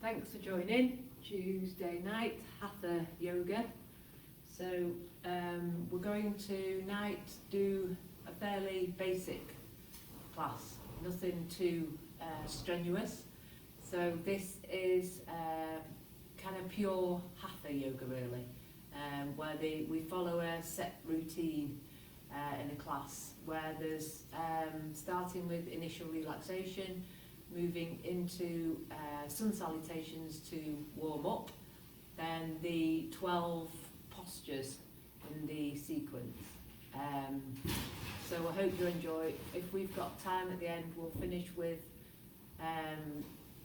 thanks for joining Tuesday night Hatha yoga. So we're going to tonight do a fairly basic class, nothing too strenuous. So this is kind of pure Hatha yoga really, where we follow a set routine in a class where there's starting with initial relaxation, moving into sun salutations to warm up, then the 12 postures in the sequence. So I hope you enjoy. If we've got time at the end, we'll finish with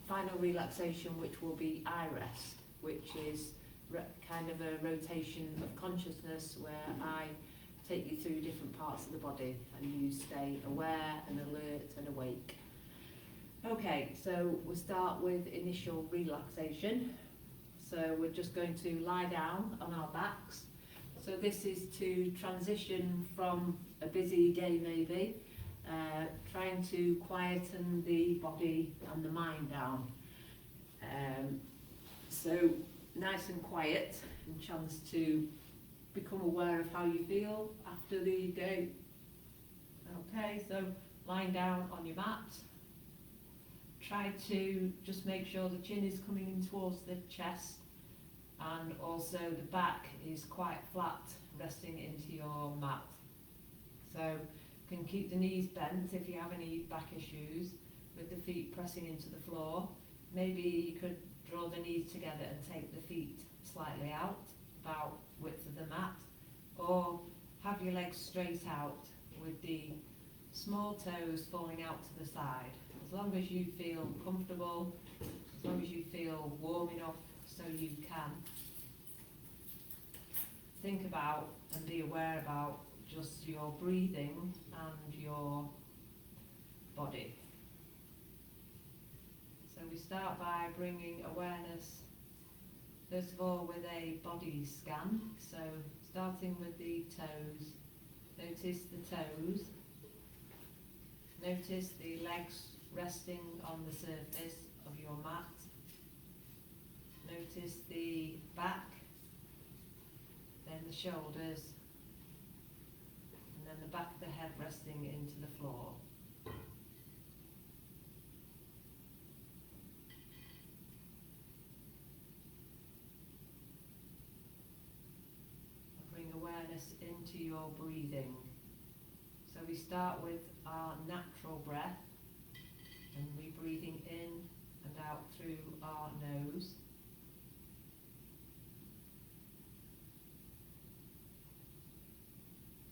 final relaxation, which will be eye rest, which is kind of a rotation of consciousness where I take you through different parts of the body and you stay aware and alert and awake. Okay, so we'll start with initial relaxation. So we're just going to lie down on our backs. So this is to transition from a busy day maybe, trying to quieten the body and the mind down. So nice and quiet, and chance to become aware of how you feel after the day. Okay, so lying down on your mat. Try to just make sure the chin is coming in towards the chest, and also the back is quite flat, resting into your mat. So you can keep the knees bent if you have any back issues, with the feet pressing into the floor. Maybe you could draw the knees together and take the feet slightly out, about width of the mat, or have your legs straight out with the small toes falling out to the side. As long as you feel comfortable, as long as you feel warm enough so you can think about and be aware about just your breathing and your body. So we start by bringing awareness, first of all, with a body scan. So starting with the toes, notice the toes, notice the legs resting on the surface of your mat. Notice the back, then the shoulders, and then the back of the head resting into the floor. Bring awareness into your breathing. So we start with our natural breath, and we're breathing in and out through our nose.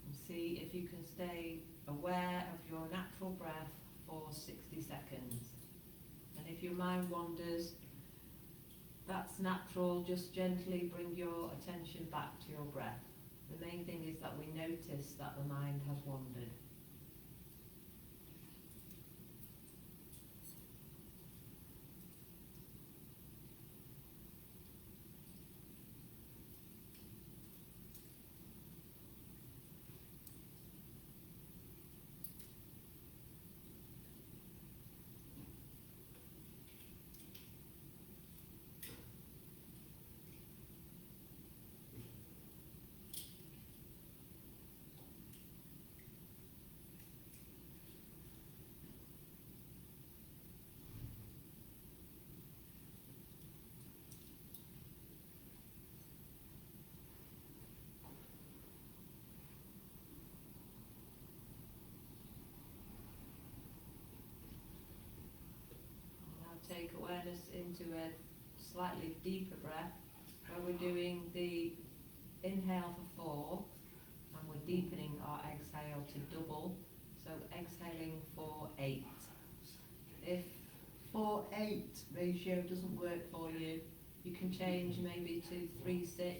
And see if you can stay aware of your natural breath for 60 seconds. And if your mind wanders, that's natural, just gently bring your attention back to your breath. The main thing is that we notice that the mind has wandered. Take awareness into a slightly deeper breath, where we're doing the inhale for 4, and we're deepening our exhale to double, so exhaling for 8. If 4-8 ratio doesn't work for you, you can change maybe to 3-6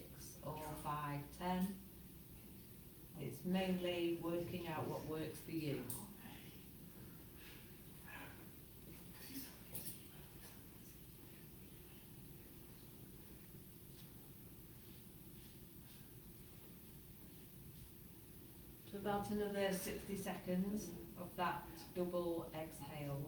or 5-10. It's mainly working out what works for you. About another 60 seconds of that double exhale.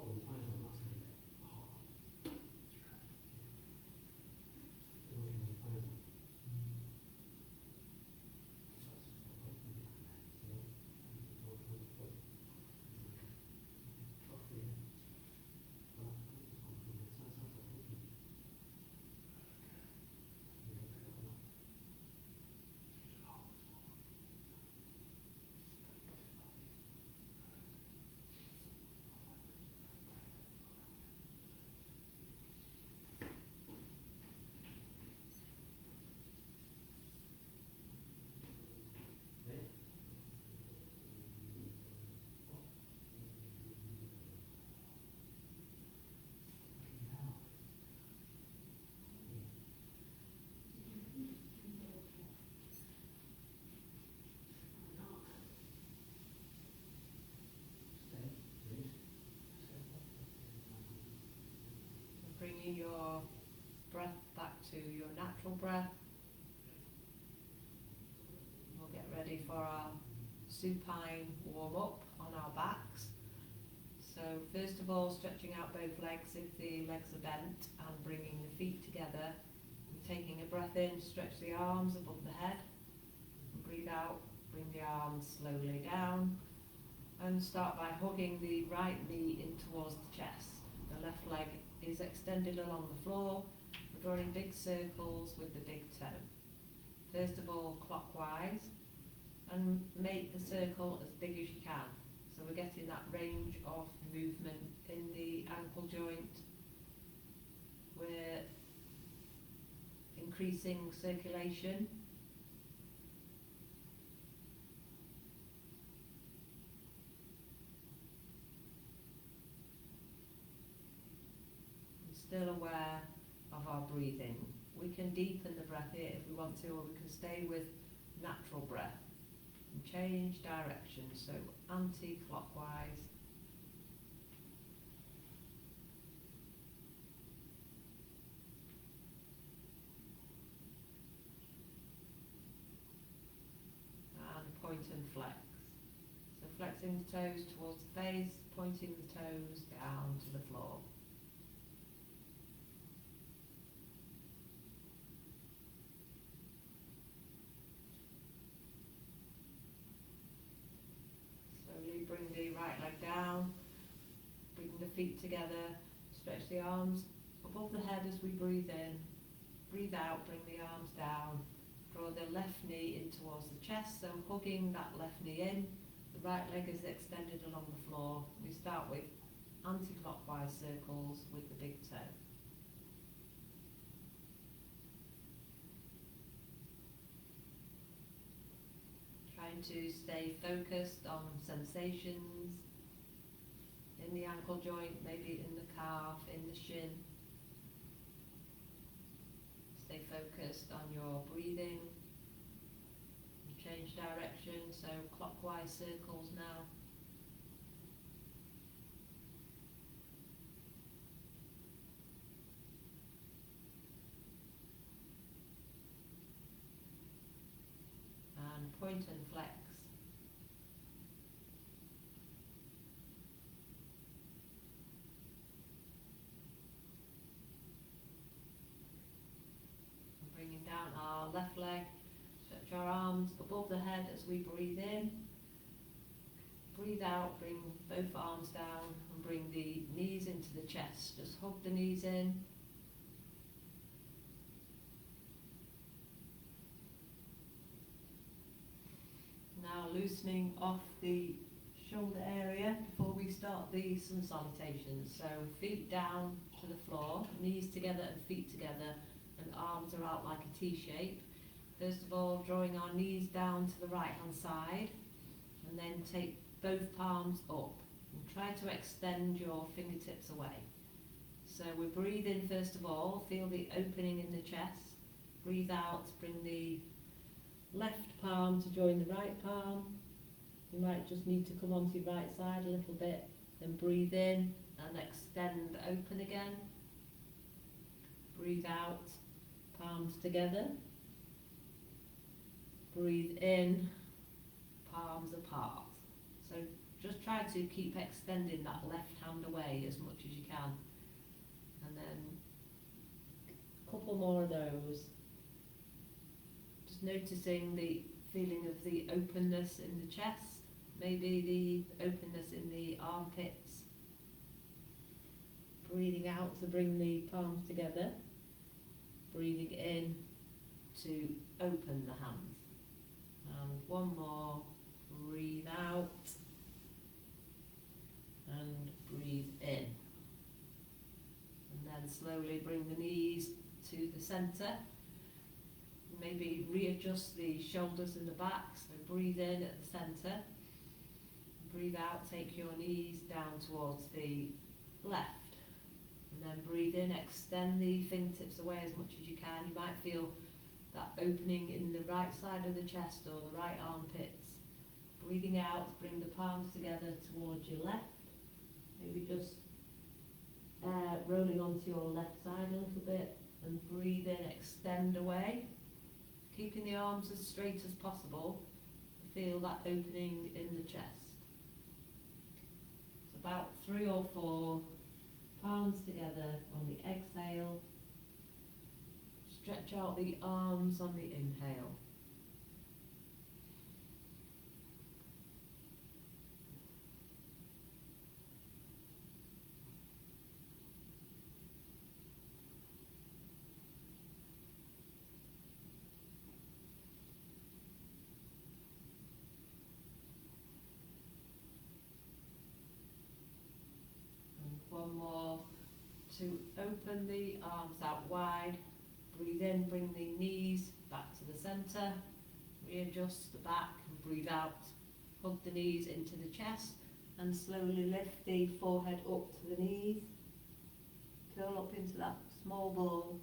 bringing your breath back to your natural breath. We'll get ready for our supine warm-up on our backs. So first of all, stretching out both legs if the legs are bent and bringing the feet together. And taking a breath in, stretch the arms above the head. And breathe out, bring the arms slowly down. And start by hugging the right knee in towards the chest. The left leg is extended along the floor. We're drawing big circles with the big toe. First of all, clockwise, and make the circle as big as you can. So we're getting that range of movement in the ankle joint. We're increasing circulation. Still aware of our breathing. We can deepen the breath here if we want to, or we can stay with natural breath and change direction, so anti-clockwise. And point and flex. So flexing the toes towards the face, pointing the toes down to the floor. Bring the right leg down, bring the feet together, stretch the arms above the head as we breathe in. Breathe out, bring the arms down, draw the left knee in towards the chest, so hugging that left knee in. The right leg is extended along the floor. We start with anti-clockwise circles with the big toe. Trying to stay focused on sensations in the ankle joint, maybe in the calf, in the shin. Stay focused on your breathing. Change direction, so clockwise circles now. And point and flex. And bringing down our left leg, stretch our arms above the head as we breathe in. Breathe out, bring both arms down and bring the knees into the chest. Just hug the knees in. Now loosening off the shoulder area before we start the sun salutations. So feet down to the floor, knees together and feet together, and arms are out like a T shape. First of all, drawing our knees down to the right hand side, and then take both palms up and try to extend your fingertips away. So we breathe in first of all, feel the opening in the chest. Breathe out, bring the left palm to join the right palm. You might just need to come onto your right side a little bit. Then breathe in and extend open again. Breathe out, palms together. Breathe in, palms apart. So just try to keep extending that left hand away as much as you can. And then a couple more of those. Just noticing the feeling of the openness in the chest, maybe the openness in the armpits. Breathing out to bring the palms together. Breathing in to open the hands. And one more. Breathe out and breathe in. And then slowly bring the knees to the centre. Maybe readjust the shoulders and the back. So breathe in at the centre. Breathe out, take your knees down towards the left. And then breathe in, extend the fingertips away as much as you can. You might feel that opening in the right side of the chest or the right armpits. Breathing out, bring the palms together towards your left. Maybe just rolling onto your left side a little bit, and breathe in, extend away, keeping the arms as straight as possible. Feel that opening in the chest. It's about 3 or 4 palms together on the exhale. Stretch out the arms on the inhale. One more to open the arms out wide. Breathe in, bring the knees back to the centre. Readjust the back and breathe out. Hug the knees into the chest and slowly lift the forehead up to the knees. Curl up into that small ball.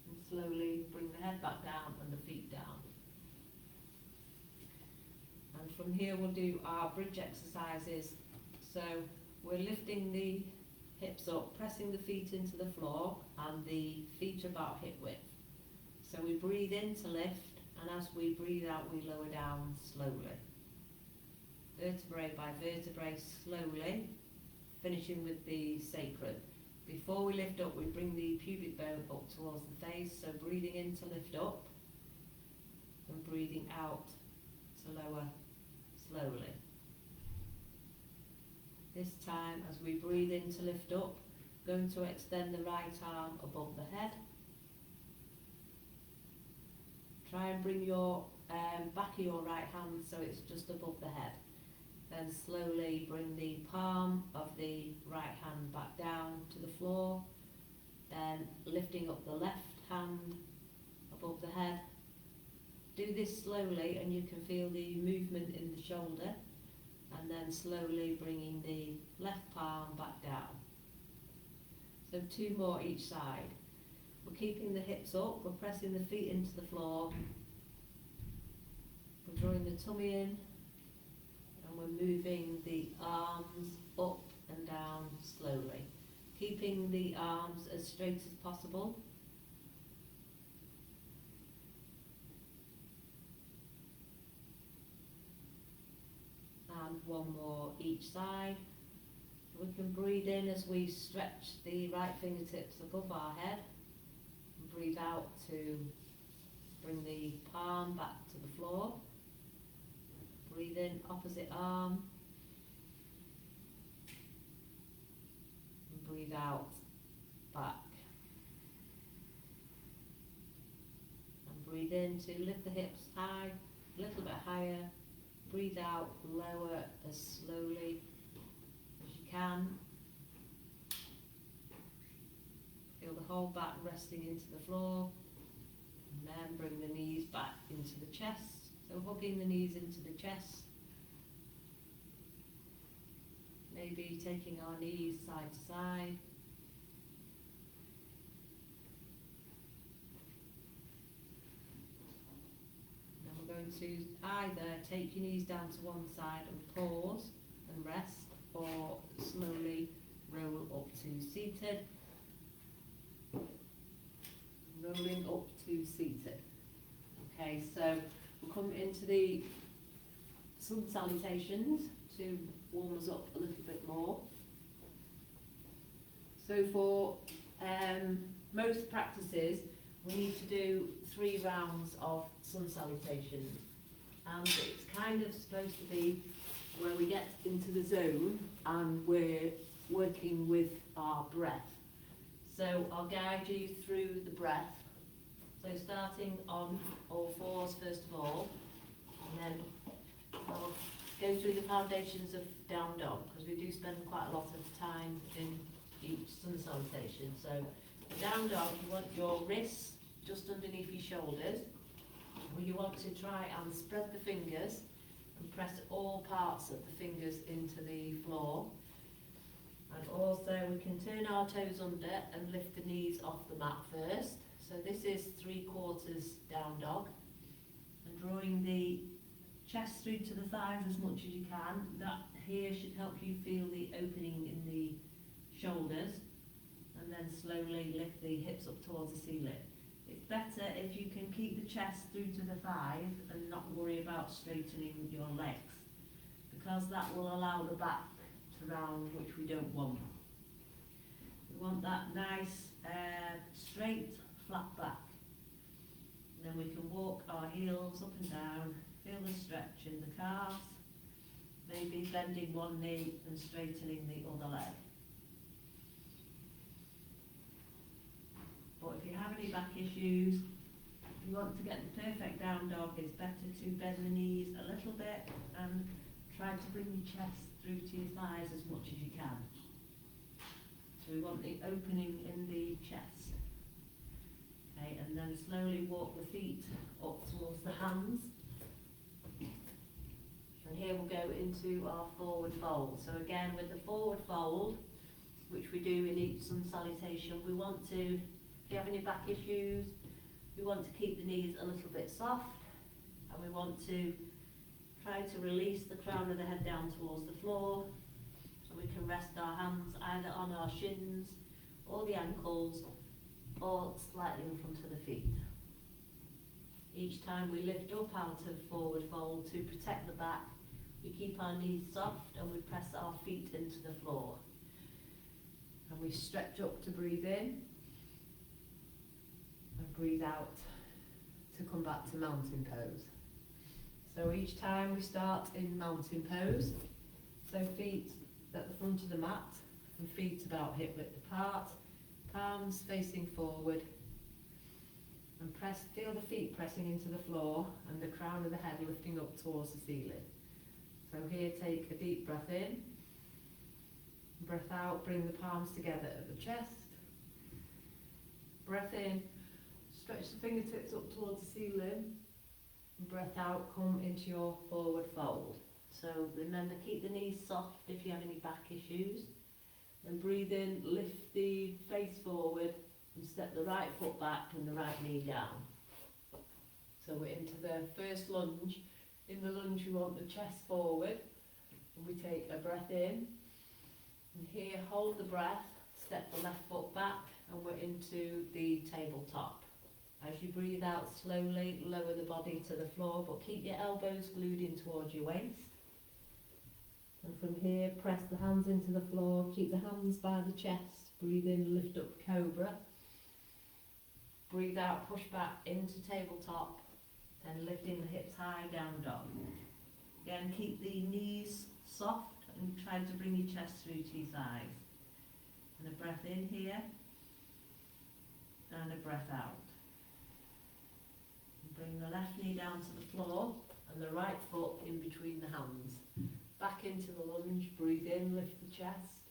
And slowly bring the head back down and the feet down. And from here we'll do our bridge exercises. So we're lifting the hips up, pressing the feet into the floor, and the feet are about hip width. So we breathe in to lift, and as we breathe out we lower down slowly. Vertebrae by vertebrae slowly, finishing with the sacrum. Before we lift up, we bring the pubic bone up towards the face, so breathing in to lift up, and breathing out to lower slowly. This time, as we breathe in to lift up, going to extend the right arm above the head. Try and bring your back of your right hand so it's just above the head. Then slowly bring the palm of the right hand back down to the floor. Then lifting up the left hand above the head. Do this slowly and you can feel the movement in the shoulder, and then slowly bringing the left palm back down. So 2 more each side. We're keeping the hips up, we're pressing the feet into the floor, we're drawing the tummy in, and we're moving the arms up and down slowly, keeping the arms as straight as possible. And 1 more each side. We can breathe in as we stretch the right fingertips above our head. And breathe out to bring the palm back to the floor. Breathe in, opposite arm. And breathe out, back. And breathe in to lift the hips high, a little bit higher. Breathe out, lower as slowly as you can. Feel the whole back resting into the floor. And then bring the knees back into the chest. So hugging the knees into the chest. Maybe taking our knees side to side. Going to either take your knees down to one side and pause and rest, or slowly roll up to seated. Rolling up to seated. Okay, so we'll come into the sun salutations to warm us up a little bit more. So for most practices, we need to do 3 rounds of sun salutations, and it's kind of supposed to be where we get into the zone and we're working with our breath. So I'll guide you through the breath. So starting on all fours first of all, and then I'll go through the foundations of down dog, because we do spend quite a lot of time in each sun salutation. So the down dog, you want your wrists just underneath your shoulders. You want to try and spread the fingers and press all parts of the fingers into the floor. And also we can turn our toes under and lift the knees off the mat first. So this is 3/4 down dog. And drawing the chest through to the thighs as much as you can. That here should help you feel the opening in the shoulders, and then slowly lift the hips up towards the ceiling. It's better if you can keep the chest through to the thighs and not worry about straightening your legs, because that will allow the back to round, which we don't want. We want that nice, straight, flat back. And then we can walk our heels up and down, feel the stretch in the calves, maybe bending one knee and straightening the other leg. But if you have any back issues, if you want to get the perfect down dog, it's better to bend the knees a little bit and try to bring your chest through to your thighs as much as you can. So we want the opening in the chest. Okay, and then slowly walk the feet up towards the hands. And here we'll go into our forward fold. So again, with the forward fold, which we do in each sun salutation, we want to, if you have any back issues, we want to keep the knees a little bit soft, and we want to try to release the crown of the head down towards the floor, so we can rest our hands either on our shins or the ankles, or slightly in front of the feet. Each time we lift up out of forward fold to protect the back, we keep our knees soft and we press our feet into the floor. And we stretch up to breathe in, and breathe out to come back to mountain pose. So each time we start in mountain pose, so feet at the front of the mat and feet about hip width apart, palms facing forward, and feel the feet pressing into the floor and the crown of the head lifting up towards the ceiling. So here, take a deep breath in, breath out, bring the palms together at the chest, breath in, stretch the fingertips up towards the ceiling, breath out, come into your forward fold. So remember, keep the knees soft if you have any back issues. And breathe in, lift the face forward and step the right foot back and the right knee down. So we're into the first lunge. In the lunge we want the chest forward, and we take a breath in. And here, hold the breath, step the left foot back, and we're into the tabletop. As you breathe out slowly, lower the body to the floor, but keep your elbows glued in towards your waist. And from here, press the hands into the floor, keep the hands by the chest, breathe in, lift up cobra. Breathe out, push back into tabletop, then lifting the hips high, down dog. Again, keep the knees soft and try to bring your chest through to your thighs. And a breath in here, and a breath out. And bring the left knee down to the floor, and the right foot in between the hands. Back into the lunge, breathe in, lift the chest.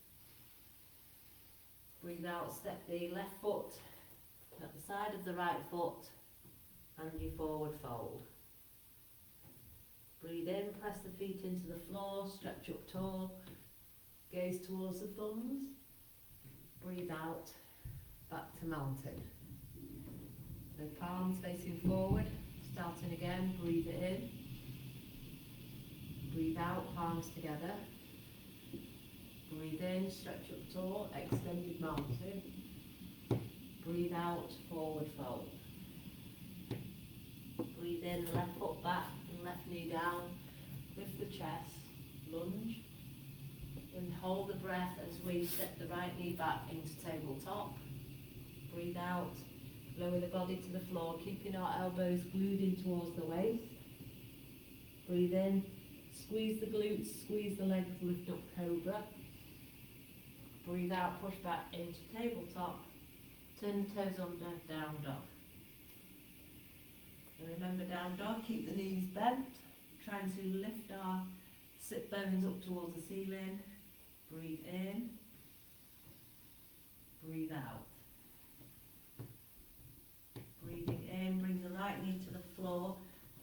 Breathe out, step the left foot at the side of the right foot and your forward fold. Breathe in, press the feet into the floor, stretch up tall, gaze towards the thumbs. Breathe out, back to mountain. So palms facing forward, starting again, breathe it in. Breathe out, palms together. Breathe in, stretch up tall, extended mountain. Breathe out, forward fold. Breathe in, left foot back and left knee down. Lift the chest, lunge. And hold the breath as we step the right knee back into tabletop. Breathe out, lower the body to the floor, keeping our elbows glued in towards the waist. Breathe in. Squeeze the glutes, squeeze the legs, lift up cobra. Breathe out, push back into tabletop. Turn the toes under, down dog. And remember, down dog, keep the knees bent. Trying to lift our sit bones up towards the ceiling. Breathe in. Breathe out. Breathing in, bring the right knee to the floor.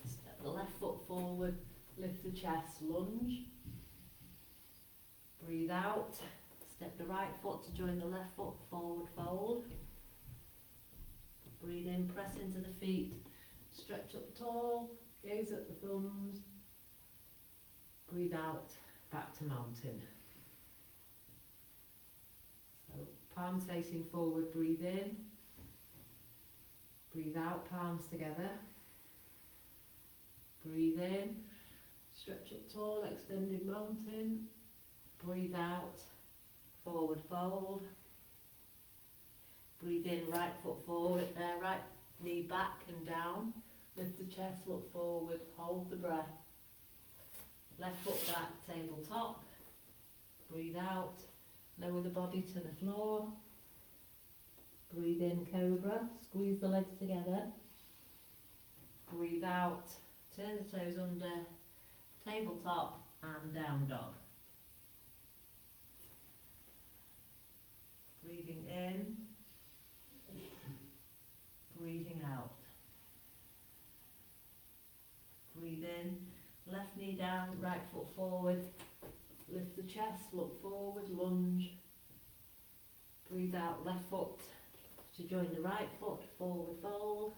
Step the left foot forward. Lift the chest, lunge. Breathe out. Step the right foot to join the left foot, forward fold. Breathe in, press into the feet. Stretch up tall, gaze at the thumbs. Breathe out, back to mountain. So palms facing forward, breathe in. Breathe out, palms together. Breathe in, stretch up tall, extended mountain. Breathe out, forward fold. Breathe in, right foot forward there, right knee back and down. Lift the chest, look forward, hold the breath. Left foot back, tabletop. Breathe out, lower the body to the floor. Breathe in, cobra, squeeze the legs together. Breathe out, turn the toes under, tabletop and down dog. Breathing in, breathing out. Breathe in, left knee down, right foot forward. Lift the chest, look forward, lunge. Breathe out, left foot to join the right foot, forward fold.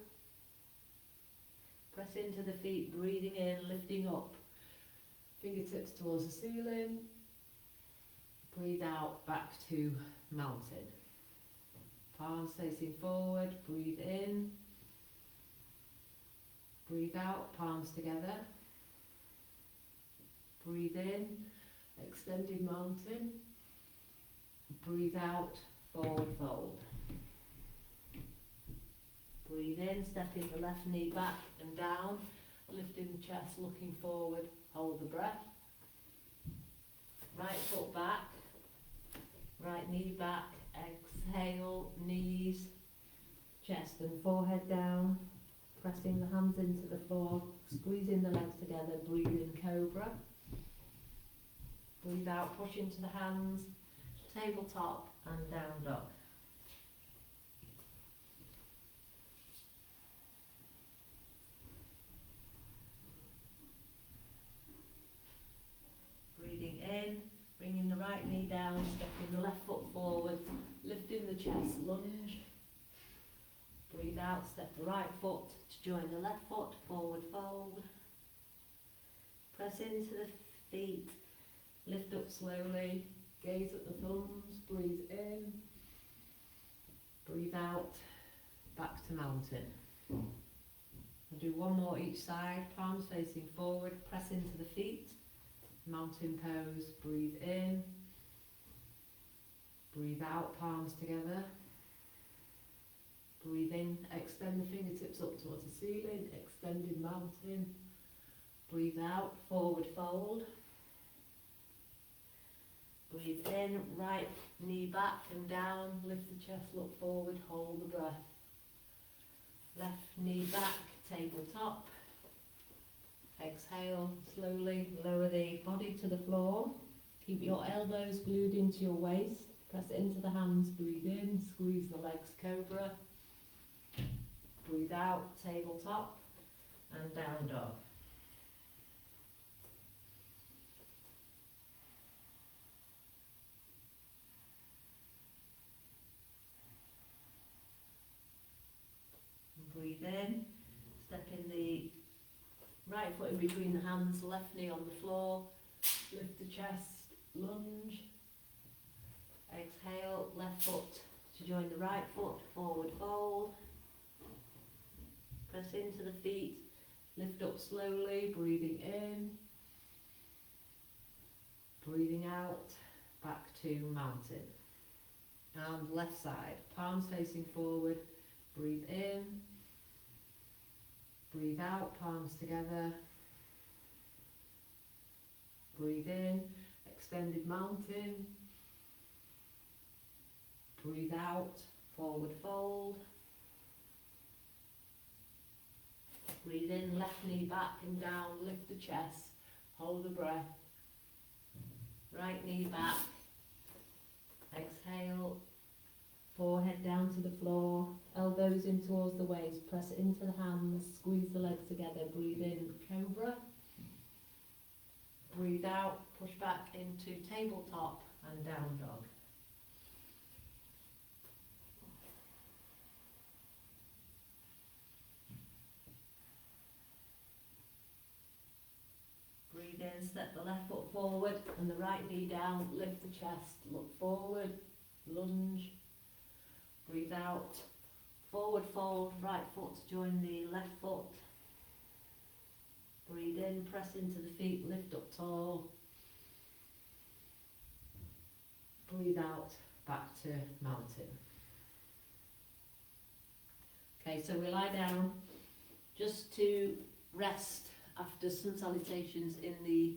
Press into the feet, breathing in, lifting up. Fingertips towards the ceiling. Breathe out, back to mountain. Palms facing forward, breathe in. Breathe out, palms together. Breathe in, extended mountain. Breathe out, forward fold. Breathe in, stepping the left knee back and down, lifting the chest, looking forward, hold the breath. Right foot back, right knee back, exhale, knees, chest and forehead down, pressing the hands into the floor, squeezing the legs together, breathe in, cobra. Breathe out, push into the hands, tabletop and down dog. Breathing in, bringing the right knee down, stepping the left foot forward, lifting the chest, lunge. Breathe out, step the right foot to join the left foot, forward fold. Press into the feet, lift up slowly, gaze at the thumbs, breathe in. Breathe out, back to mountain. We'll do one more each side, palms facing forward, press into the feet. Mountain pose, breathe in, breathe out, palms together, breathe in, extend the fingertips up towards the ceiling, extended mountain, breathe out, forward fold, breathe in, right knee back and down, lift the chest, look forward, hold the breath, left knee back, tabletop. Exhale, slowly lower the body to the floor. Keep your elbows glued into your waist. Press it into the hands, breathe in, squeeze the legs, cobra. Breathe out, tabletop and down dog. Breathe in, step in the right foot in between the hands, left knee on the floor, lift the chest, lunge, exhale, left foot to join the right foot, forward fold, press into the feet, lift up slowly, breathing in, breathing out, back to mountain. And left side, palms facing forward, breathe in, breathe out, palms together. Breathe in, extended mountain. Breathe out, forward fold. Breathe in, left knee back and down, lift the chest, hold the breath. Right knee back. Exhale, forehead down to the floor, elbows in towards the waist, press it into the hands, squeeze the legs together, breathe in, cobra. Breathe out, push back into tabletop and down dog. Breathe in, then step the left foot forward and the right knee down, lift the chest, look forward, lunge, breathe out, forward fold, right foot to join the left foot, breathe in, press into the feet, lift up tall, breathe out, back to mountain. Okay, so we lie down just to rest after sun salutations in the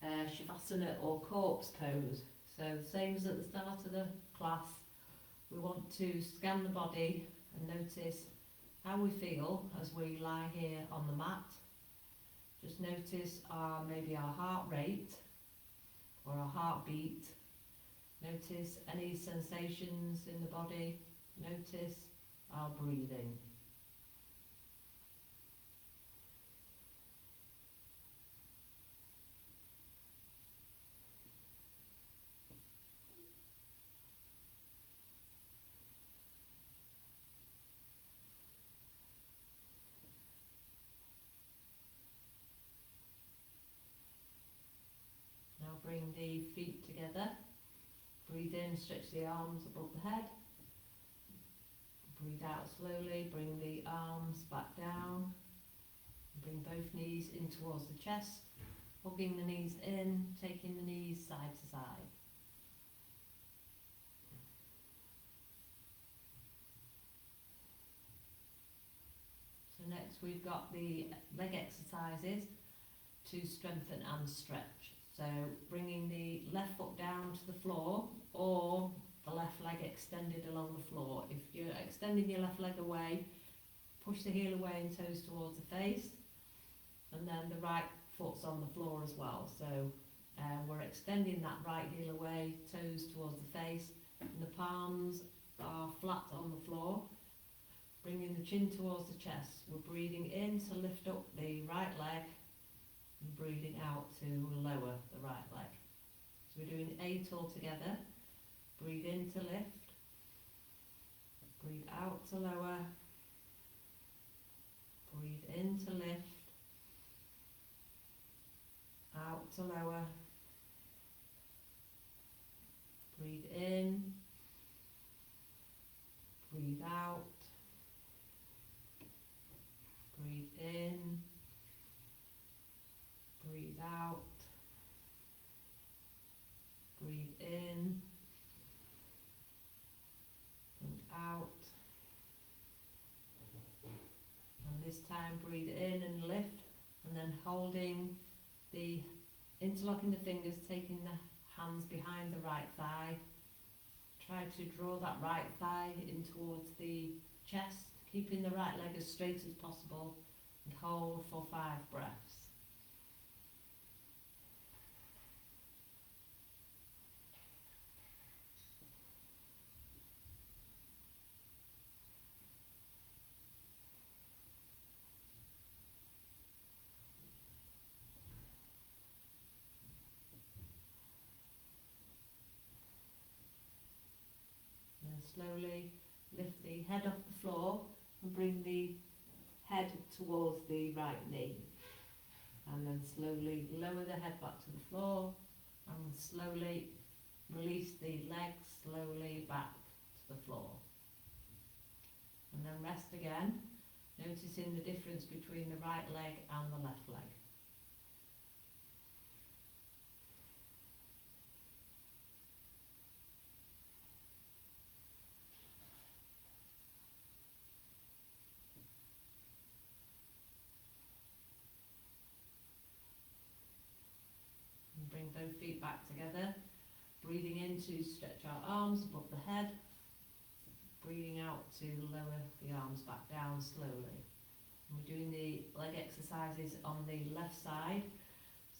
Shavasana or corpse pose. So same as at the start of the class, we want to scan the body and notice how we feel as we lie here on the mat. Just notice maybe our heart rate or our heartbeat. Notice any sensations in the body. Notice our breathing. Now bring the feet together. Breathe in, stretch the arms above the head. Breathe out slowly, bring the arms back down. Bring both knees in towards the chest, hugging the knees in, taking the knees side to side. So next we've got the leg exercises to strengthen and stretch. So bringing the left foot down to the floor or the left leg extended along the floor. If you're extending your left leg away, push the heel away and toes towards the face, and then the right foot's on the floor as well. So we're extending that right heel away, toes towards the face, and the palms are flat on the floor. Bringing the chin towards the chest. We're breathing in to lift up the right leg and breathing out to lower the right leg. So we're doing 8 all together. Breathe in to lift, breathe out to lower, breathe in to lift, out to lower, breathe in, breathe out, breathe in, breathe out, breathe in, and out. And this time breathe in and lift, and then interlocking the fingers, taking the hands behind the right thigh. Try to draw that right thigh in towards the chest, keeping the right leg as straight as possible, and hold for 5 breaths. Slowly lift the head off the floor and bring the head towards the right knee. And then slowly lower the head back to the floor and slowly release the legs slowly back to the floor. And then rest again, noticing the difference between the right leg and the left leg. Bring both feet back together, breathing in to stretch our arms above the head, breathing out to lower the arms back down slowly. And we're doing the leg exercises on the left side,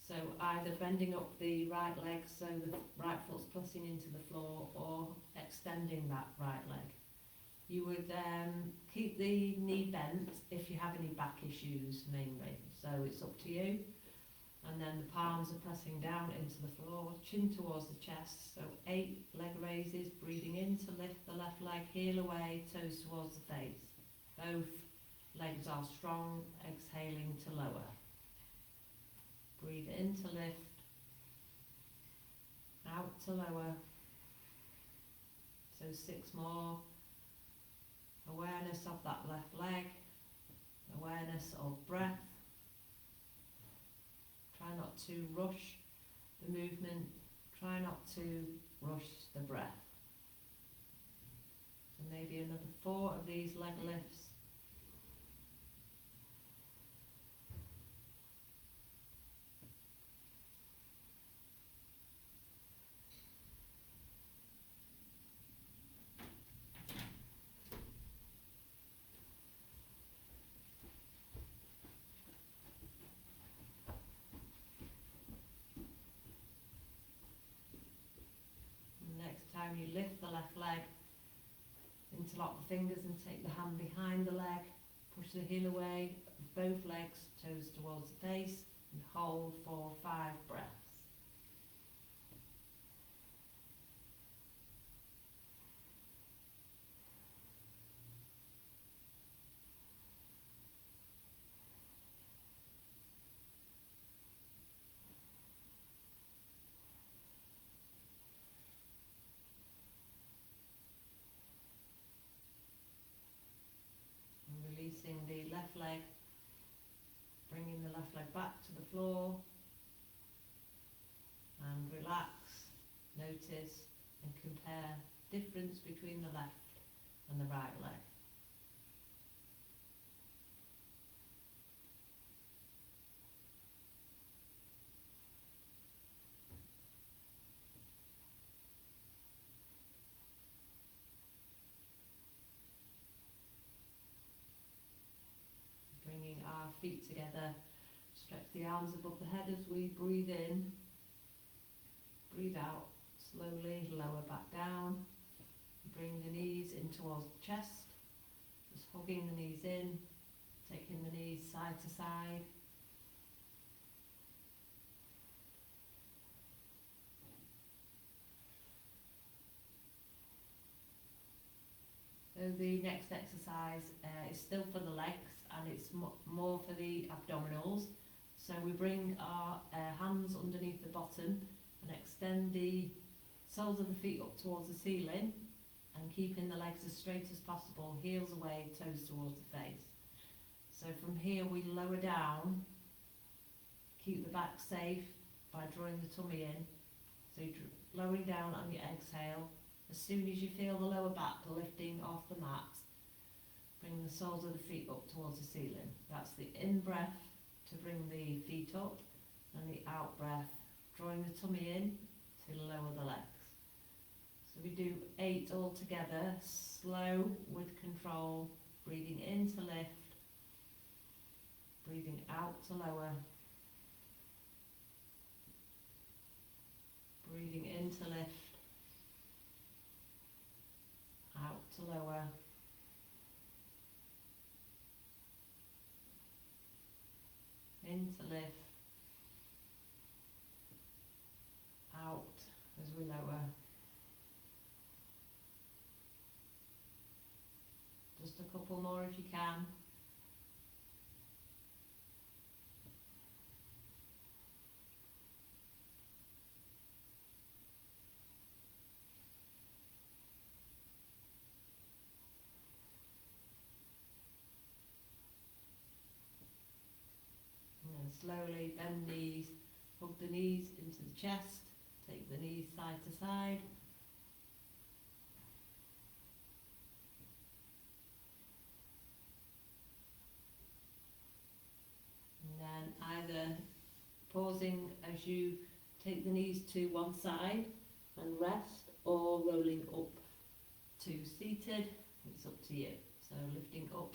so either bending up the right leg so the right foot's pressing into the floor, or extending that right leg. You would keep the knee bent if you have any back issues mainly, so it's up to you. And then the palms are pressing down into the floor, chin towards the chest. So 8 leg raises, breathing in to lift the left leg, heel away, toes towards the face. Both legs are strong, exhaling to lower. Breathe in to lift, out to lower. So 6 more. Awareness of that left leg, awareness of breath. Try not to rush the movement, try not to rush the breath. So maybe another 4 of these leg lifts. Time you lift the left leg, interlock the fingers and take the hand behind the leg, push the heel away, both legs, toes towards the face, and hold for 5 breaths. Releasing the left leg, bringing the left leg back to the floor, and relax, notice and compare difference between the left and the right leg. Bringing our feet together, stretch the arms above the head as we breathe in, breathe out, slowly lower back down, bring the knees in towards the chest, just hugging the knees in, taking the knees side to side. So the next exercise is still for the legs, and it's more for the abdominals. So we bring our hands underneath the bottom and extend the soles of the feet up towards the ceiling, and keeping the legs as straight as possible, heels away, toes towards the face. So from here we lower down, keep the back safe by drawing the tummy in. So you're lowering down on your exhale. As soon as you feel the lower back lifting off the mat, bring the soles of the feet up towards the ceiling. That's the in-breath to bring the feet up, and the out-breath, drawing the tummy in to lower the legs. So we do 8 all together, slow with control, breathing in to lift, breathing out to lower, breathing in to lift, out to lower, in to lift, out as we lower. Just a couple more if you can. And slowly bend knees, hug the knees into the chest, take the knees side to side. And then either pausing as you take the knees to one side and rest, or rolling up to seated, it's up to you. So lifting up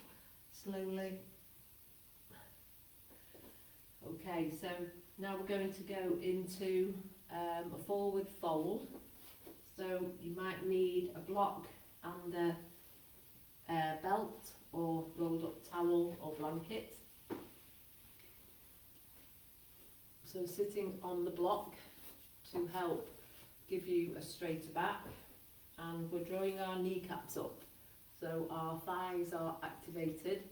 slowly. Okay, so now we're going to go into a forward fold. So you might need a block and a belt or rolled up towel or blanket. So sitting on the block to help give you a straighter back, and we're drawing our kneecaps up. So our thighs are activated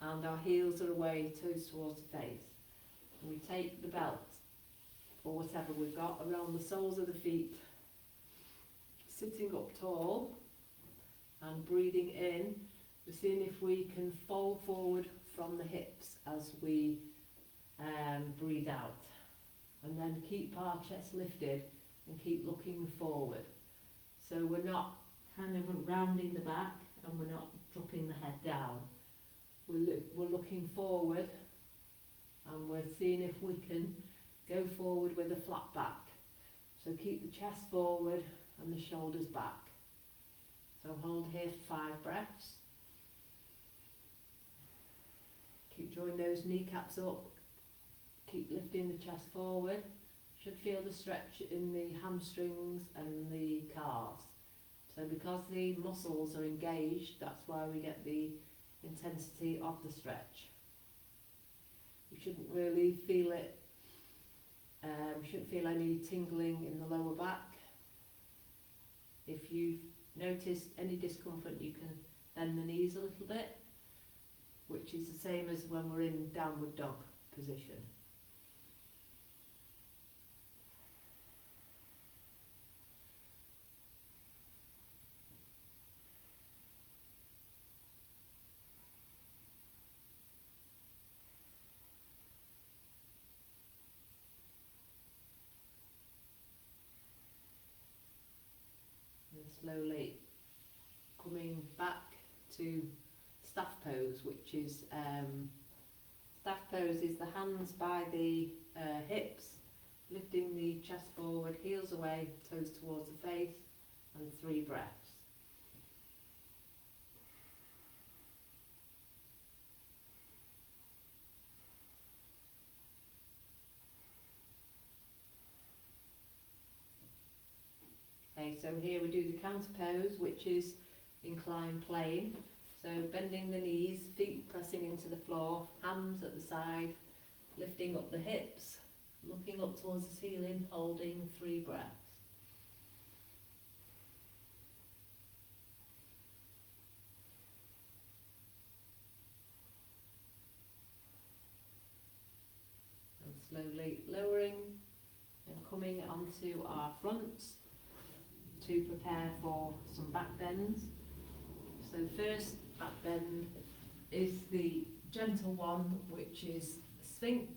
and our heels are away, toes towards the face. And we take the belt, or whatever we've got, around the soles of the feet, sitting up tall and breathing in. We're seeing if we can fall forward from the hips as we breathe out. And then keep our chest lifted and keep looking forward. So we're not kind of rounding the back and we're not dropping the head down. We're looking forward and we're seeing if we can go forward with a flat back. So keep the chest forward and the shoulders back. So hold here for 5 breaths. Keep drawing those kneecaps up. Keep lifting the chest forward. Should feel the stretch in the hamstrings and the calves. So because the muscles are engaged, that's why we get the intensity of the stretch. You shouldn't really feel it. We shouldn't feel any tingling in the lower back. If you've noticed any discomfort, you can bend the knees a little bit, which is the same as when we're in downward dog position. Slowly coming back to staff pose, which is staff pose is the hands by the hips, lifting the chest forward, heels away, toes towards the face, and 3 breaths. Okay, so here we do the counter pose, which is inclined plane. So bending the knees, feet pressing into the floor, hands at the side, lifting up the hips, looking up towards the ceiling, holding 3 breaths. And slowly lowering and coming onto our fronts to prepare for some back bends. So first back bend is the gentle one, which is Sphinx.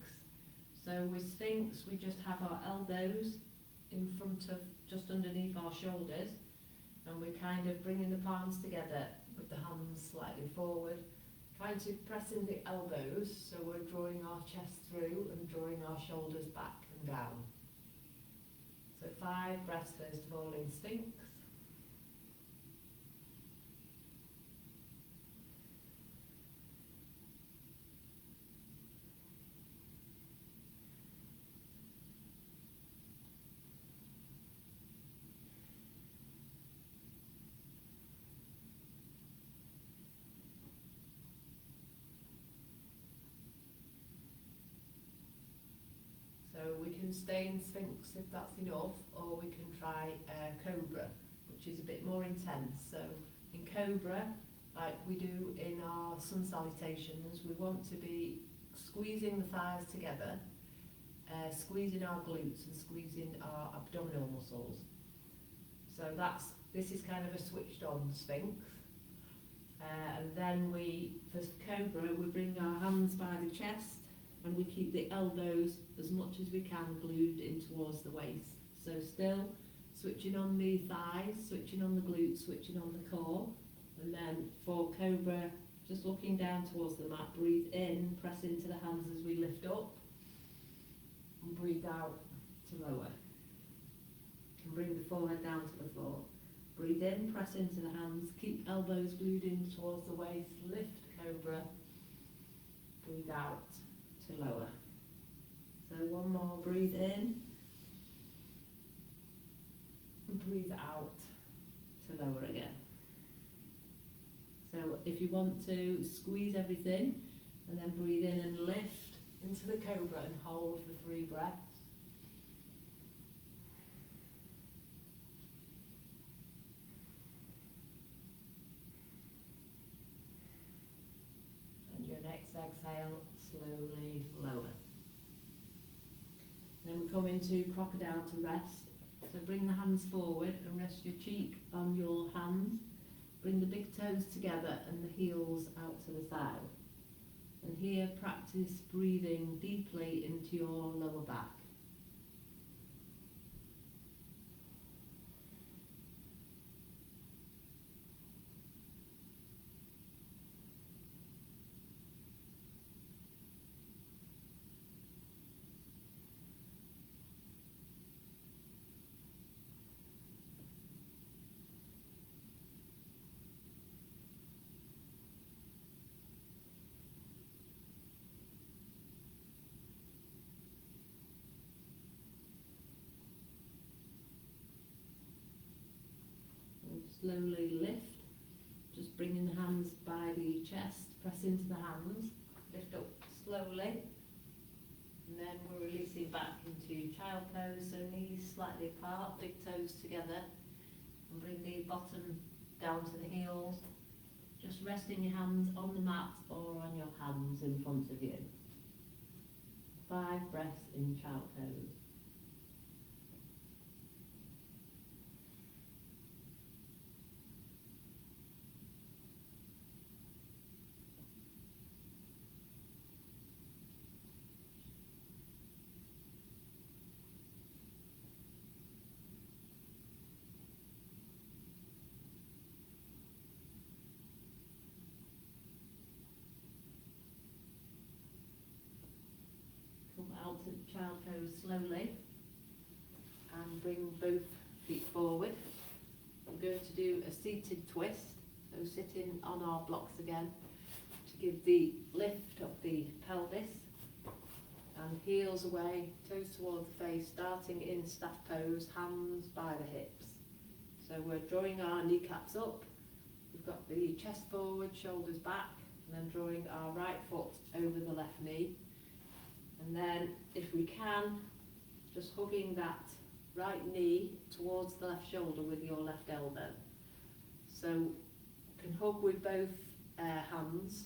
So with Sphinx we just have our elbows in front of, just underneath our shoulders, and we're kind of bringing the palms together with the hands slightly forward, trying to press in the elbows, so we're drawing our chest through and drawing our shoulders back and down. So 5 breaths first of all in Sphinx. So we can stay in Sphinx if that's enough, or we can try Cobra, which is a bit more intense. So in Cobra, like we do in our sun salutations, we want to be squeezing the thighs together, squeezing our glutes and squeezing our abdominal muscles. So this is kind of a switched on Sphinx. And then for Cobra, we bring our hands by the chest, and we keep the elbows as much as we can glued in towards the waist. So still switching on the thighs, switching on the glutes, switching on the core. And then for Cobra, just looking down towards the mat, breathe in, press into the hands as we lift up, and breathe out to lower. And bring the forehead down to the floor. Breathe in, press into the hands, keep elbows glued in towards the waist, lift Cobra, breathe out to lower. So one more, breathe in, and breathe out to lower again. So if you want to squeeze everything, and then breathe in and lift into the Cobra and hold for 3 breaths. And your next exhale, slowly lower. come into crocodile to rest. So bring the hands forward and rest your cheek on your hands. Bring the big toes together and the heels out to the side. And here practice breathing deeply into your lower back. Slowly lift, just bringing the hands by the chest, press into the hands, lift up slowly, and then we're releasing back into child pose, so knees slightly apart, big toes together, and bring the bottom down to the heels, just resting your hands on the mat or on your hands in front of you. 5 breaths in child pose. Out to child pose slowly and bring both feet forward. We're going to do a seated twist, so sitting on our blocks again to give the lift of the pelvis, and heels away, toes towards the face, starting in staff pose, hands by the hips. So we're drawing our kneecaps up, we've got the chest forward, shoulders back, and then drawing our right foot over the left knee. And then, if we can, just hugging that right knee towards the left shoulder with your left elbow. So, you can hug with both hands,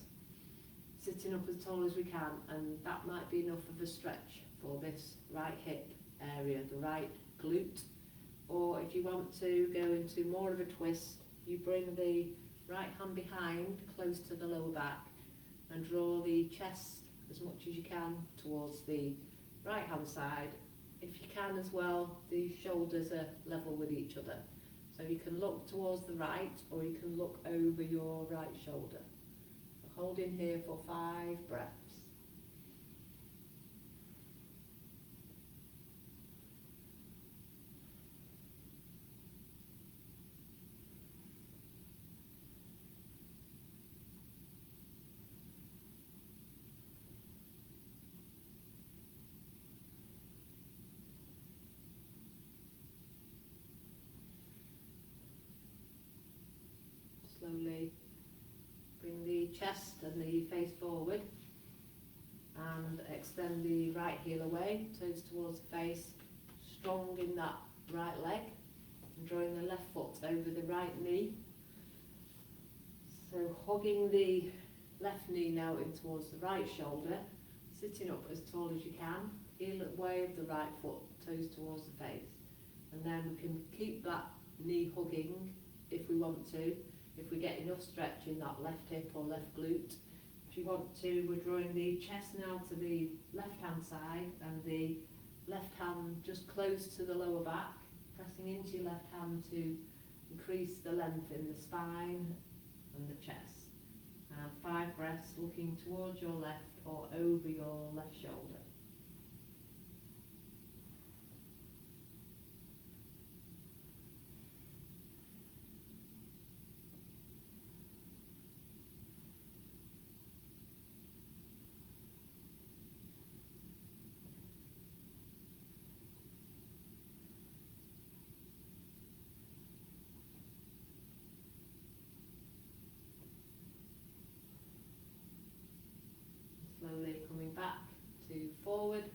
sitting up as tall as we can, and that might be enough of a stretch for this right hip area, the right glute. Or if you want to go into more of a twist, you bring the right hand behind, close to the lower back, and draw the chest as much as you can towards the right hand side. If you can as well, the shoulders are level with each other. So you can look towards the right or you can look over your right shoulder. So hold in here for 5 breaths. Slowly bring the chest and the face forward and extend the right heel away, toes towards the face, strong in that right leg, and drawing the left foot over the right knee. So hugging the left knee now in towards the right shoulder, sitting up as tall as you can, heel away of the right foot, toes towards the face. And then we can keep that knee hugging if we want to, if we get enough stretch in that left hip or left glute. If you want to, we're drawing the chest now to the left hand side and the left hand just close to the lower back, pressing into your left hand to increase the length in the spine and the chest. And 5 breaths looking towards your left or over your left shoulder. Slowly coming back to forward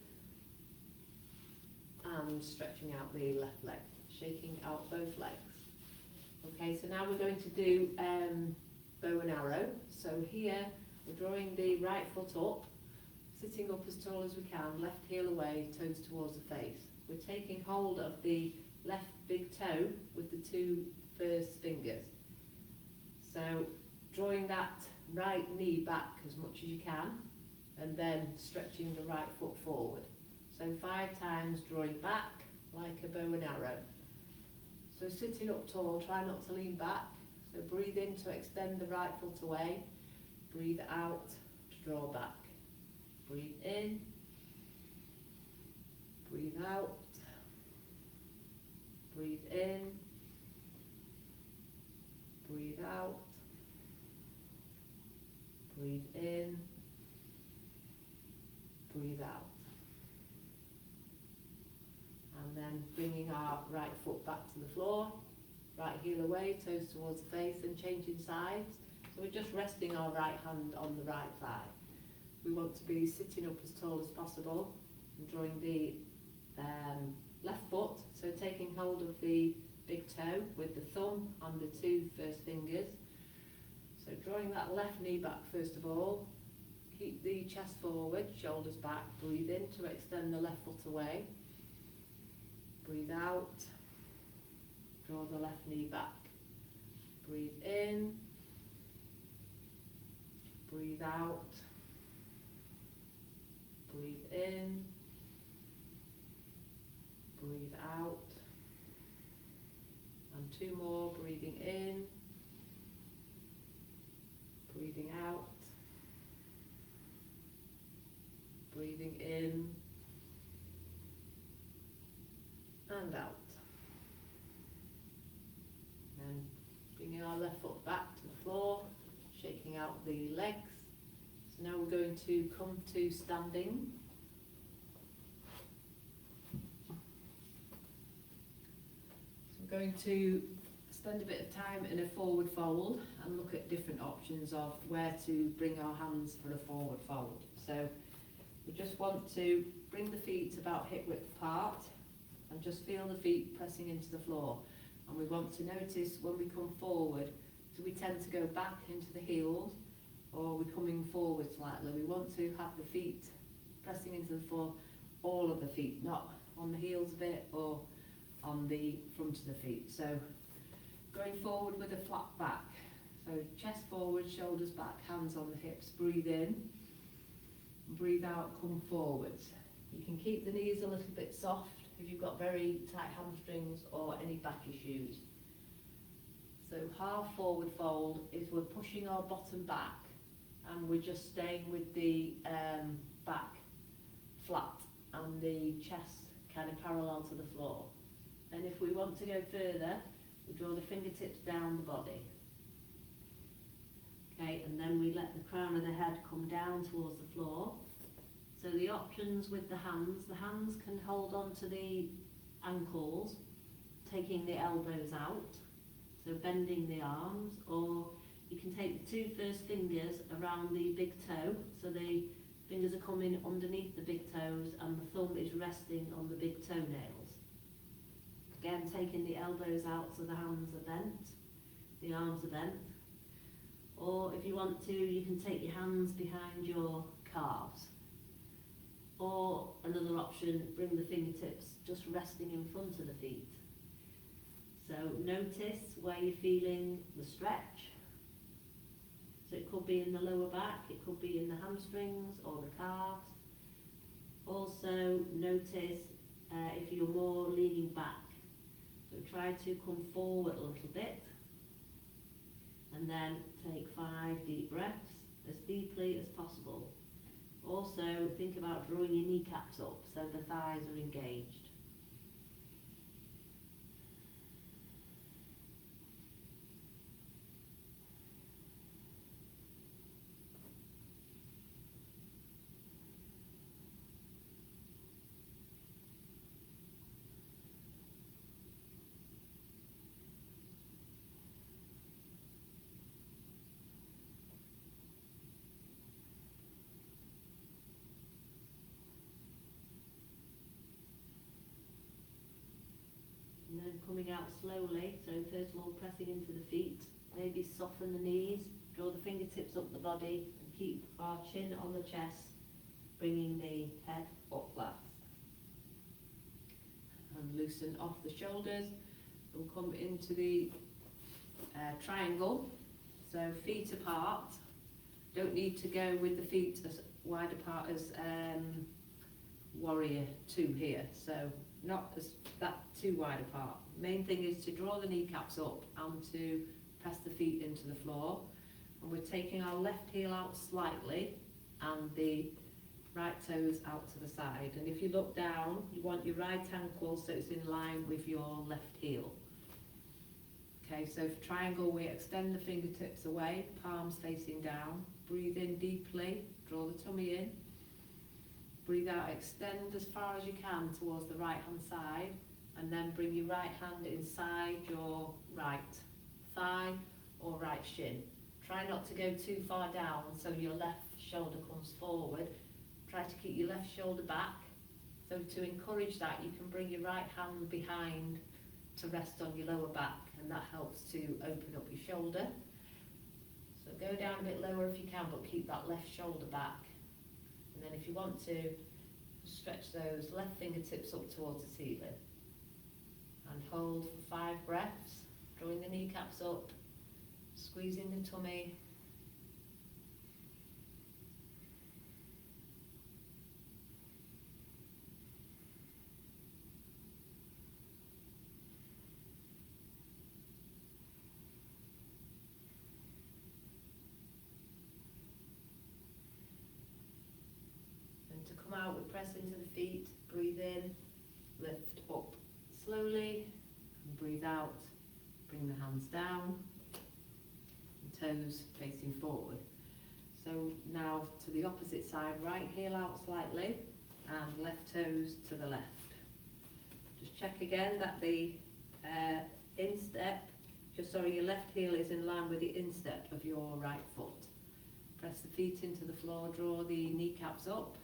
and stretching out the left leg, shaking out both legs. Okay, so now we're going to do bow and arrow. So here we're drawing the right foot up, Sitting up as tall as we can, left heel away, toes towards the face. We're taking hold of the left big toe with the two first fingers. So drawing that right knee back as much as you can, and then stretching the right foot forward. So 5 times drawing back like a bow and arrow. So sitting up tall, try not to lean back. So breathe in to extend the right foot away. Breathe out to draw back. Breathe in. Breathe out. Breathe in. Breathe out. Breathe in. Breathe out. And then bringing our right foot back to the floor, right heel away, toes towards the face, and changing sides. So we're just resting our right hand on the right thigh. We want to be sitting up as tall as possible and drawing the left foot, so taking hold of the big toe with the thumb on the two first fingers. So drawing that left knee back first of all. Keep the chest forward, shoulders back. Breathe in to extend the left foot away. Breathe out. Draw the left knee back. Breathe in. Breathe out. Breathe in. Breathe out. And 2 more. Breathing in. Breathing out. Breathing in and out. And bringing our left foot back to the floor, shaking out the legs. So now we're going to come to standing. So we're going to spend a bit of time in a forward fold and look at different options of where to bring our hands for a forward fold. So we just want to bring the feet about hip width apart and just feel the feet pressing into the floor. And we want to notice when we come forward, do we tend to go back into the heels, or are we coming forward slightly? We want to have the feet pressing into the floor, all of the feet, not on the heels a bit or on the front of the feet. So going forward with a flat back. So chest forward, shoulders back, hands on the hips. Breathe in. Breathe out, come forwards. You can keep the knees a little bit soft if you've got very tight hamstrings or any back issues. So half forward fold is we're pushing our bottom back and we're just staying with the back flat and the chest kind of parallel to the floor. And if we want to go further, we draw the fingertips down the body. Okay, and then we let the crown of the head come down towards the floor. So the options with the hands can hold on to the ankles, taking the elbows out, so bending the arms, or you can take the 2 first fingers around the big toe, so the fingers are coming underneath the big toes and the thumb is resting on the big toenails. Again, taking the elbows out so the hands are bent, the arms are bent. Or if you want to, you can take your hands behind your calves. Or another option, bring the fingertips just resting in front of the feet. So notice where you're feeling the stretch. So it could be in the lower back, it could be in the hamstrings or the calves. Also notice if you're more leaning back. So try to come forward a little bit. And then take 5 deep breaths as deeply as possible. Also think about drawing your kneecaps up so the thighs are engaged. And then coming out slowly, so first of all pressing into the feet, maybe soften the knees, draw the fingertips up the body and keep our chin on the chest bringing the head up last. And loosen off the shoulders. We'll come into the triangle, so feet apart. Don't need to go with the feet as wide apart as warrior 2 here, so not as that too wide apart. Main thing is to draw the kneecaps up and to press the feet into the floor. And we're taking our left heel out slightly and the right toes out to the side. And if you look down, you want your right ankle so it's in line with your left heel. Okay, so for triangle, we extend the fingertips away, palms facing down. Breathe in deeply, draw the tummy in. Breathe out, extend as far as you can towards the right hand side, and then bring your right hand inside your right thigh or right shin. Try not to go too far down so your left shoulder comes forward. Try to keep your left shoulder back. So to encourage that, you can bring your right hand behind to rest on your lower back, and that helps to open up your shoulder. So go down a bit lower if you can, but keep that left shoulder back. And then if you want to, stretch those left fingertips up towards the ceiling. And hold for 5 breaths, drawing the kneecaps up, squeezing the tummy. To come out, we press into the feet, breathe in, lift up slowly, and breathe out, bring the hands down, and toes facing forward. So now to the opposite side, right heel out slightly, and left toes to the left. Just check again that the instep, your left heel is in line with the instep of your right foot. Press the feet into the floor, draw the kneecaps up.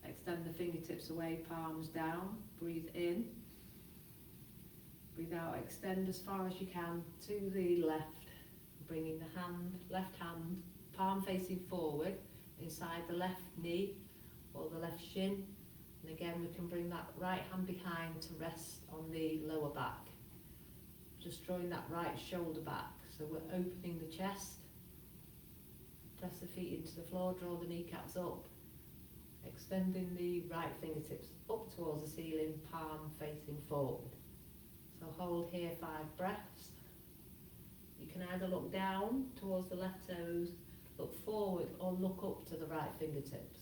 Extend the fingertips away, palms down, breathe in, breathe out, extend as far as you can to the left, bringing the left hand, palm facing forward, inside the left knee or the left shin, and again we can bring that right hand behind to rest on the lower back, just drawing that right shoulder back, so we're opening the chest, press the feet into the floor, draw the kneecaps up, extending the right fingertips up towards the ceiling, palm facing forward. So hold here 5 breaths. You can either look down towards the left toes, look forward, or look up to the right fingertips.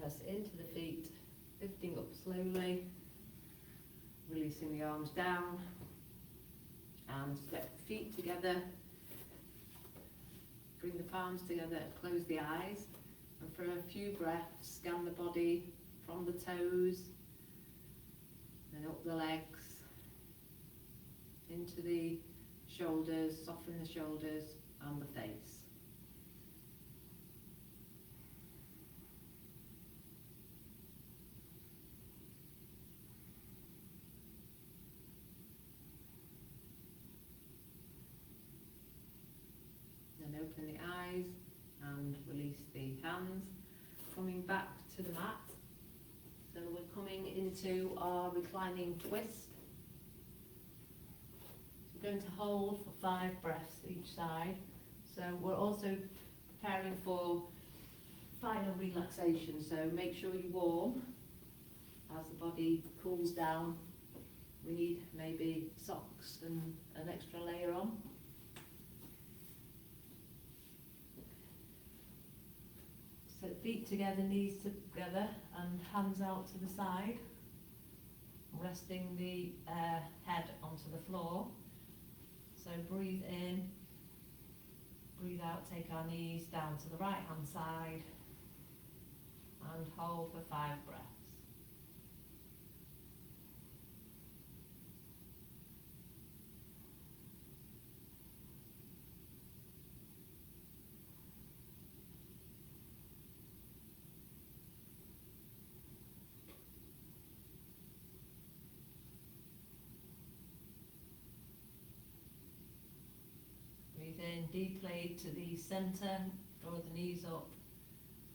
Press into the feet, lifting up slowly, releasing the arms down, and step the feet together, bring the palms together, close the eyes, and for a few breaths, scan the body from the toes, then up the legs, into the shoulders, soften the shoulders and the face. Open the eyes and release the hands. Coming back to the mat. So we're coming into our reclining twist. So we're going to hold for 5 breaths each side. So we're also preparing for final relaxation. So make sure you're warm as the body cools down. We need maybe socks and an extra layer on. So feet together, knees together, and hands out to the side, resting the head onto the floor. So breathe in, breathe out, take our knees down to the right hand side, and hold for 5 breaths. deeply to the centre, draw the knees up,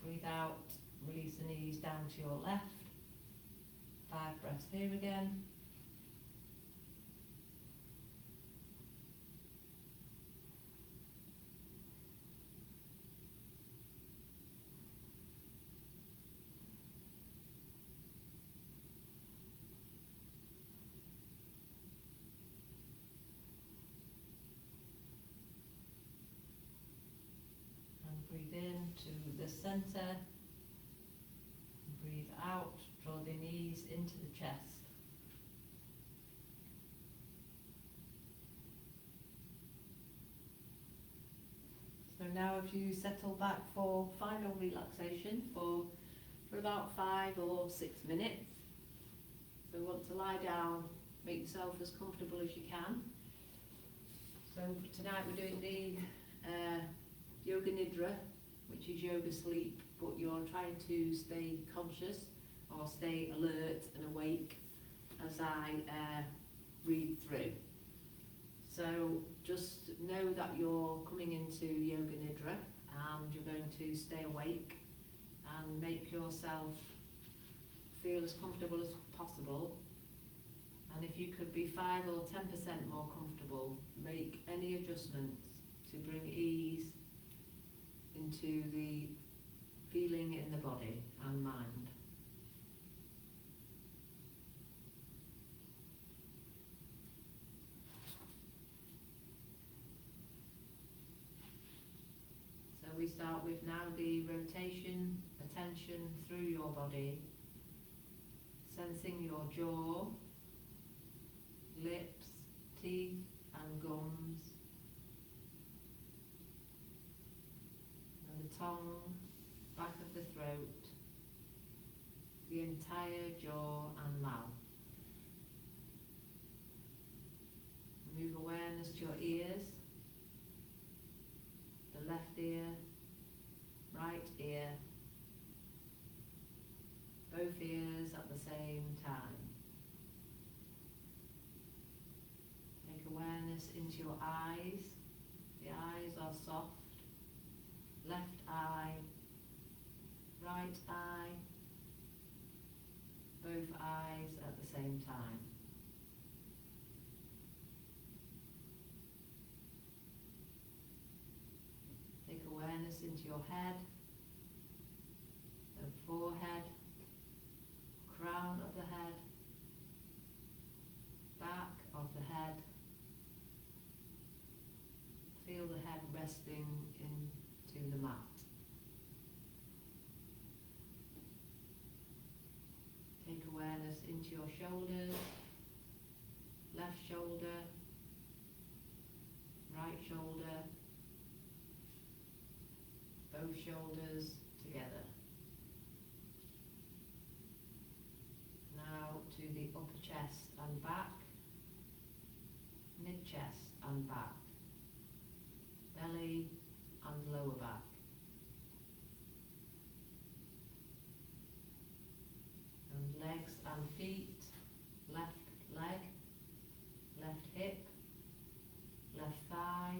breathe out, release the knees down to your left. 5 breaths here again. Breathe in to the centre, breathe out, draw the knees into the chest. So now if you settle back for final relaxation for about 5 or 6 minutes. So you want to lie down, make yourself as comfortable as you can. So tonight we're doing the Yoga Nidra, which is yoga sleep, but you're trying to stay conscious or stay alert and awake as I read through. So just know that you're coming into Yoga Nidra and you're going to stay awake and make yourself feel as comfortable as possible. And if you could be 5 or 10% more comfortable, make any adjustments to bring ease into the feeling in the body and mind. So we start with now the rotation, attention through your body, sensing your jaw, lips, teeth and gums, the tongue, back of the throat, the entire jaw and mouth. Move awareness to your ears, the left ear, right ear, both ears at the same time. Make awareness into your eyes. The eyes are soft. Left eye, right eye, both eyes at the same time. Take awareness into your head, the forehead, crown of the head, back of the head. Feel the head resting into the mat. Take awareness into your shoulders, left shoulder, right shoulder, both shoulders together. Now to the upper chest and back, mid-chest and back, belly and lower back. And legs and feet, left leg, left hip, left thigh,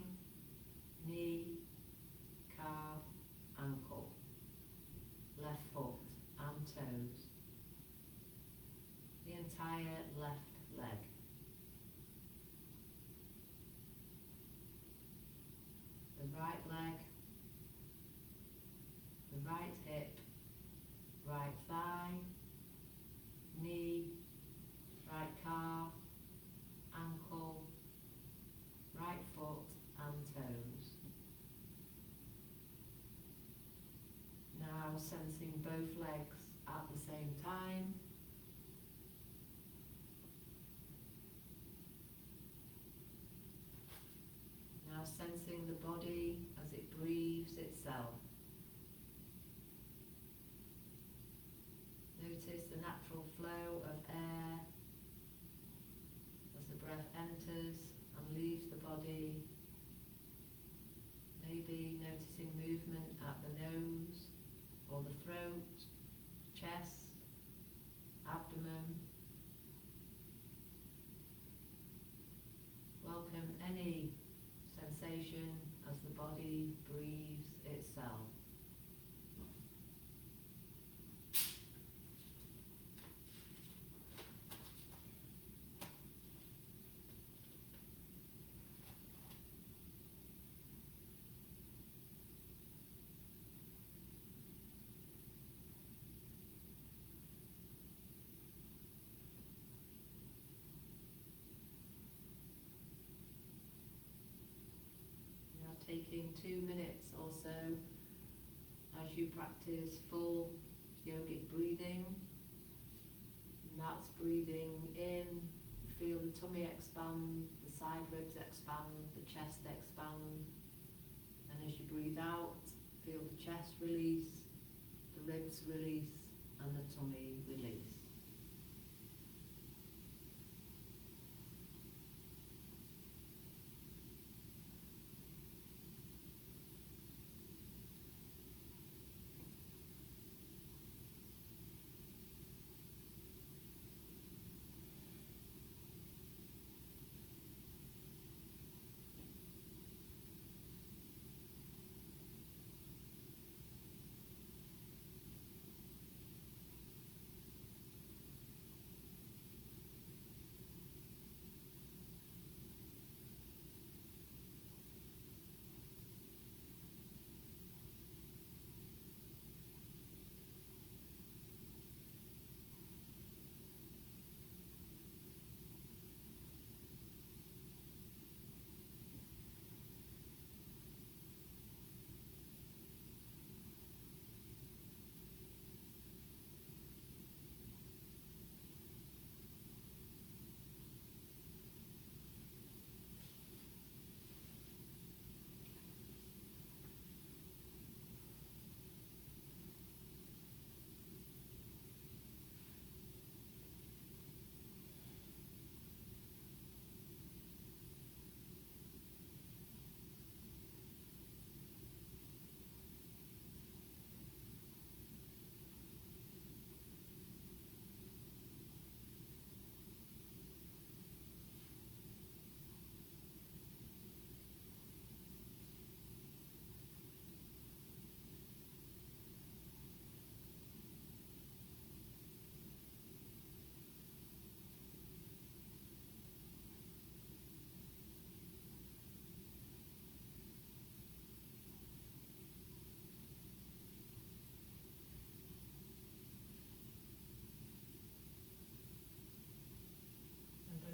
knee, calf, ankle, left foot and toes, the entire left leg. The right leg, the right hip, right thigh, knee, right calf, ankle, right foot and toes. Now sensing both legs at the same time. Now sensing the body as it breathes itself. Notice the natural flow of air as the breath enters and leaves the body. Maybe noticing movement at the nose or the throat, chest, abdomen. Welcome any sensation as the 2 minutes or so as you practice full yogic breathing. And that's breathing in, feel the tummy expand, the side ribs expand, the chest expand. And as you breathe out, feel the chest release, the ribs release, and the tummy release.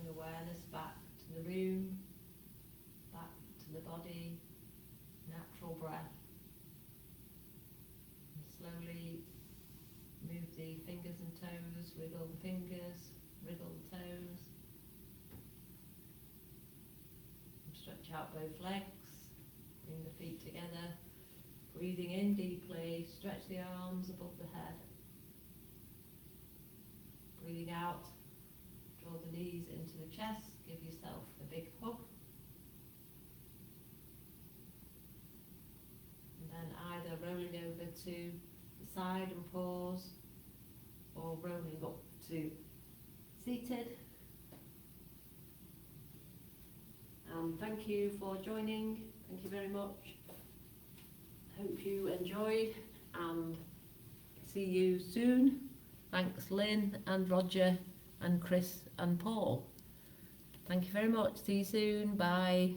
Awareness back to the room, back to the body, natural breath. And slowly move the fingers and toes, wiggle the fingers, wriggle the toes. And stretch out both legs, bring the feet together. Breathing in deeply, stretch the arms above the head. Breathing out, draw the knees into the chest, give yourself a big hug. And then either rolling over to the side and pause, or rolling up to seated. Thank you for joining. Thank you very much. Hope you enjoyed and see you soon. Thanks Lynn and Roger and Chris and Paul. Thank you very much. See you soon. Bye.